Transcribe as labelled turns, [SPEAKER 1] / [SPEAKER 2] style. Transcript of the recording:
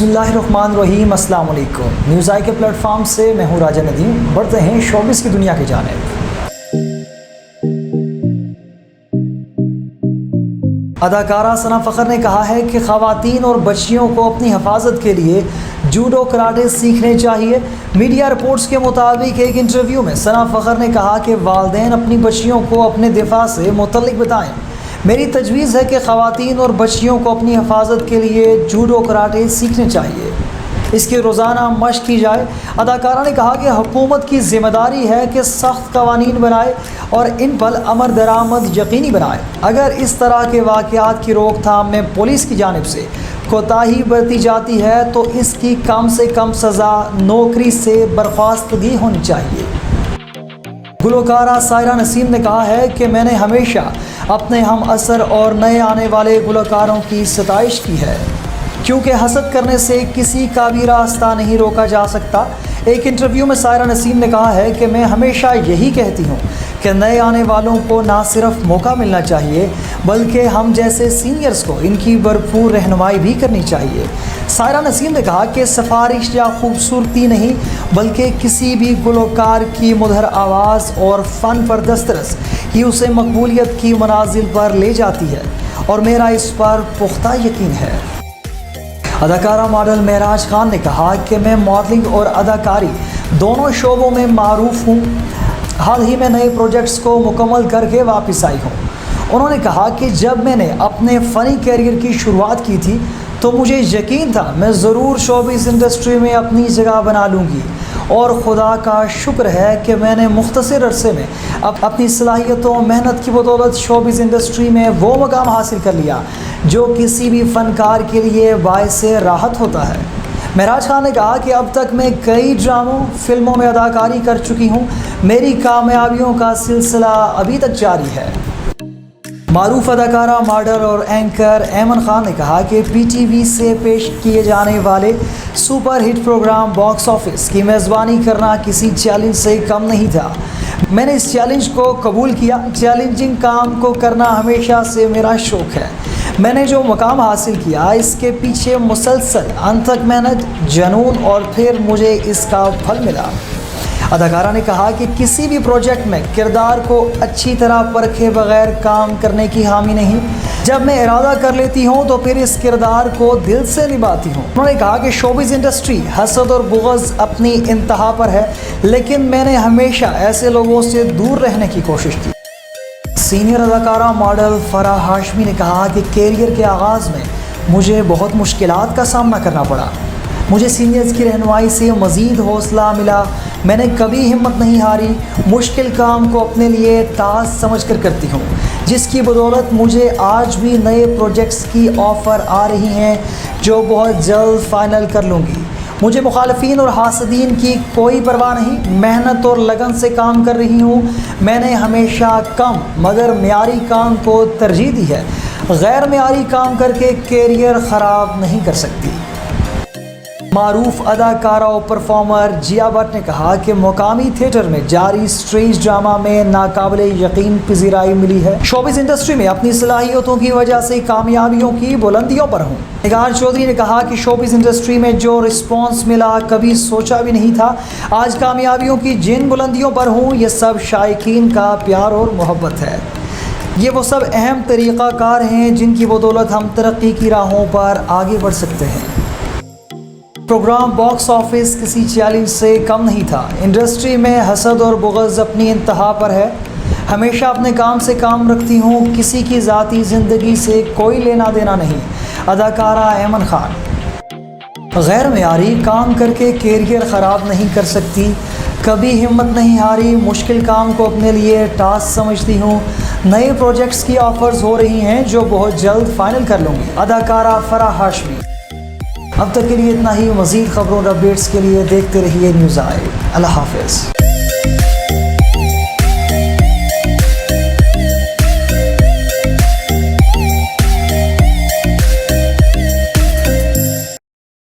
[SPEAKER 1] بسم اللہ الرحمن الرحیم۔ السلام علیکم۔ نیوز آئی کے پلیٹ فارم سے میں ہوں راجہ ندیم۔ بڑھتے ہیں شوبز کی دنیا کی جانب۔ اداکارہ ثنا فخر نے کہا ہے کہ خواتین اور بچیوں کو اپنی حفاظت کے لیے جوڈو کراٹے سیکھنے چاہیے۔ میڈیا رپورٹس کے مطابق ایک انٹرویو میں ثنا فخر نے کہا کہ والدین اپنی بچیوں کو اپنے دفاع سے متعلق بتائیں۔ میری تجویز ہے کہ خواتین اور بچیوں کو اپنی حفاظت کے لیے جوڈو کراٹے سیکھنے چاہیے، اس کی روزانہ مشق کی جائے۔ اداکارہ نے کہا کہ حکومت کی ذمہ داری ہے کہ سخت قوانین بنائے اور ان پر عمل درآمد یقینی بنائے۔ اگر اس طرح کے واقعات کی روک تھام میں پولیس کی جانب سے کوتاہی برتی جاتی ہے تو اس کی کم سے کم سزا نوکری سے برخاستگی ہونی چاہیے۔ گلوکارہ سائرہ نسیم نے کہا ہے کہ میں نے ہمیشہ اپنے ہم اثر اور نئے آنے والے گلوکاروں کی ستائش کی ہے، کیونکہ حسد کرنے سے کسی کا بھی راستہ نہیں روکا جا سکتا۔ ایک انٹرویو میں سائرہ نسیم نے کہا ہے کہ میں ہمیشہ یہی کہتی ہوں کہ نئے آنے والوں کو نہ صرف موقع ملنا چاہیے بلکہ ہم جیسے سینئرز کو ان کی بھرپور رہنمائی بھی کرنی چاہیے۔ سائرہ نسیم نے کہا کہ سفارش یا خوبصورتی نہیں بلکہ کسی بھی گلوکار کی مدھر آواز اور فن پر دسترس ہی اسے مقبولیت کی منازل پر لے جاتی ہے، اور میرا اس پر پختہ یقین ہے۔ اداکارہ ماڈل معراج خان نے کہا کہ میں ماڈلنگ اور اداکاری دونوں شعبوں میں معروف ہوں۔ حال ہی میں نئے پروجیکٹس کو مکمل کر کے واپس آئی ہوں۔ انہوں نے کہا کہ جب میں نے اپنے فنی کیریئر کی شروعات کی تھی تو مجھے یقین تھا میں ضرور شوبز انڈسٹری میں اپنی جگہ بنا لوں گی، اور خدا کا شکر ہے کہ میں نے مختصر عرصے میں اپنی صلاحیتوں اور محنت کی بدولت شوبز انڈسٹری میں وہ مقام حاصل کر لیا جو کسی بھی فنکار کے لیے باعث راحت ہوتا ہے۔ معراج خان نے کہا کہ اب تک میں کئی ڈراموں فلموں میں اداکاری کر چکی ہوں، میری کامیابیوں کا سلسلہ ابھی تک جاری ہے۔ معروف اداکارہ، ماڈل اور اینکر ایمن خان نے کہا کہ پی ٹی وی سے پیش کیے جانے والے super hit programme box office کی میزبانی کرنا کسی چیلنج سے کم نہیں تھا۔ میں نے اس چیلنج کو قبول کیا۔ چیلنجنگ کام کو کرنا ہمیشہ سے میرا شوق ہے۔ میں نے جو مقام حاصل کیا اس کے پیچھے مسلسل انتھک محنت، جنون اور پھر مجھے اس کا پھل ملا۔ اداکارہ نے کہا کہ کسی بھی پروجیکٹ میں کردار کو اچھی طرح پرکھے بغیر کام کرنے کی حامی نہیں۔ جب میں ارادہ کر لیتی ہوں تو پھر اس کردار کو دل سے نبھاتی ہوں۔ انہوں نے کہا کہ شوبز انڈسٹری حسد اور بغض اپنی انتہا پر ہے، لیکن میں نے ہمیشہ ایسے لوگوں سے دور رہنے کی کوشش کی۔ سینئر اداکارہ ماڈل فرح ہاشمی نے کہا کہ کیریئر کے آغاز میں مجھے بہت مشکلات کا سامنا کرنا پڑا۔ مجھے سینئرز کی رہنمائی سے مزید حوصلہ ملا۔ میں نے کبھی ہمت نہیں ہاری، مشکل کام کو اپنے لیے ٹاسک سمجھ کر کرتی ہوں، جس کی بدولت مجھے آج بھی نئے پروجیکٹس کی آفر آ رہی ہیں جو بہت جلد فائنل کر لوں گی۔ مجھے مخالفین اور حاسدین کی کوئی پرواہ نہیں، محنت اور لگن سے کام کر رہی ہوں۔ میں نے ہمیشہ کم مگر معیاری کام کو ترجیح دی ہے۔ غیر معیاری کام کر کے کیریئر خراب نہیں کر سکتی۔ معروف اداکارہ و پرفارمر جیا بٹ نے کہا کہ مقامی تھیٹر میں جاری اسٹیج ڈرامہ میں ناقابل یقین پذیرائی ملی ہے۔ شوبز انڈسٹری میں اپنی صلاحیتوں کی وجہ سے کامیابیوں کی بلندیوں پر ہوں۔ نگار چودھری نے کہا کہ شوبز انڈسٹری میں جو رسپانس ملا کبھی سوچا بھی نہیں تھا۔ آج کامیابیوں کی جن بلندیوں پر ہوں یہ سب شائقین کا پیار اور محبت ہے۔ یہ وہ سب اہم طریقہ کار ہیں جن کی بدولت ہم ترقی کی راہوں پر آگے بڑھ سکتے ہیں۔ پروگرام باکس آفس کسی چیلنج سے کم نہیں تھا۔ انڈسٹری میں حسد اور بغض اپنی انتہا پر ہے۔ ہمیشہ اپنے کام سے کام رکھتی ہوں، کسی کی ذاتی زندگی سے کوئی لینا دینا نہیں۔ اداکارہ ایمن خان غیر معیاری کام کر کے کیریئر خراب نہیں کر سکتی، کبھی ہمت نہیں ہاری، مشکل کام کو اپنے لیے ٹاسک سمجھتی ہوں۔ نئے پروجیکٹس کی آفرز ہو رہی ہیں جو بہت جلد فائنل کر لوں گی۔ اداکارہ فرح ہاشمی۔ اب تک کے لیے اتنا ہی۔ مزید خبروں اور اپڈیٹس کے لیے دیکھتے رہیے نیوز آئی۔ اللہ حافظ۔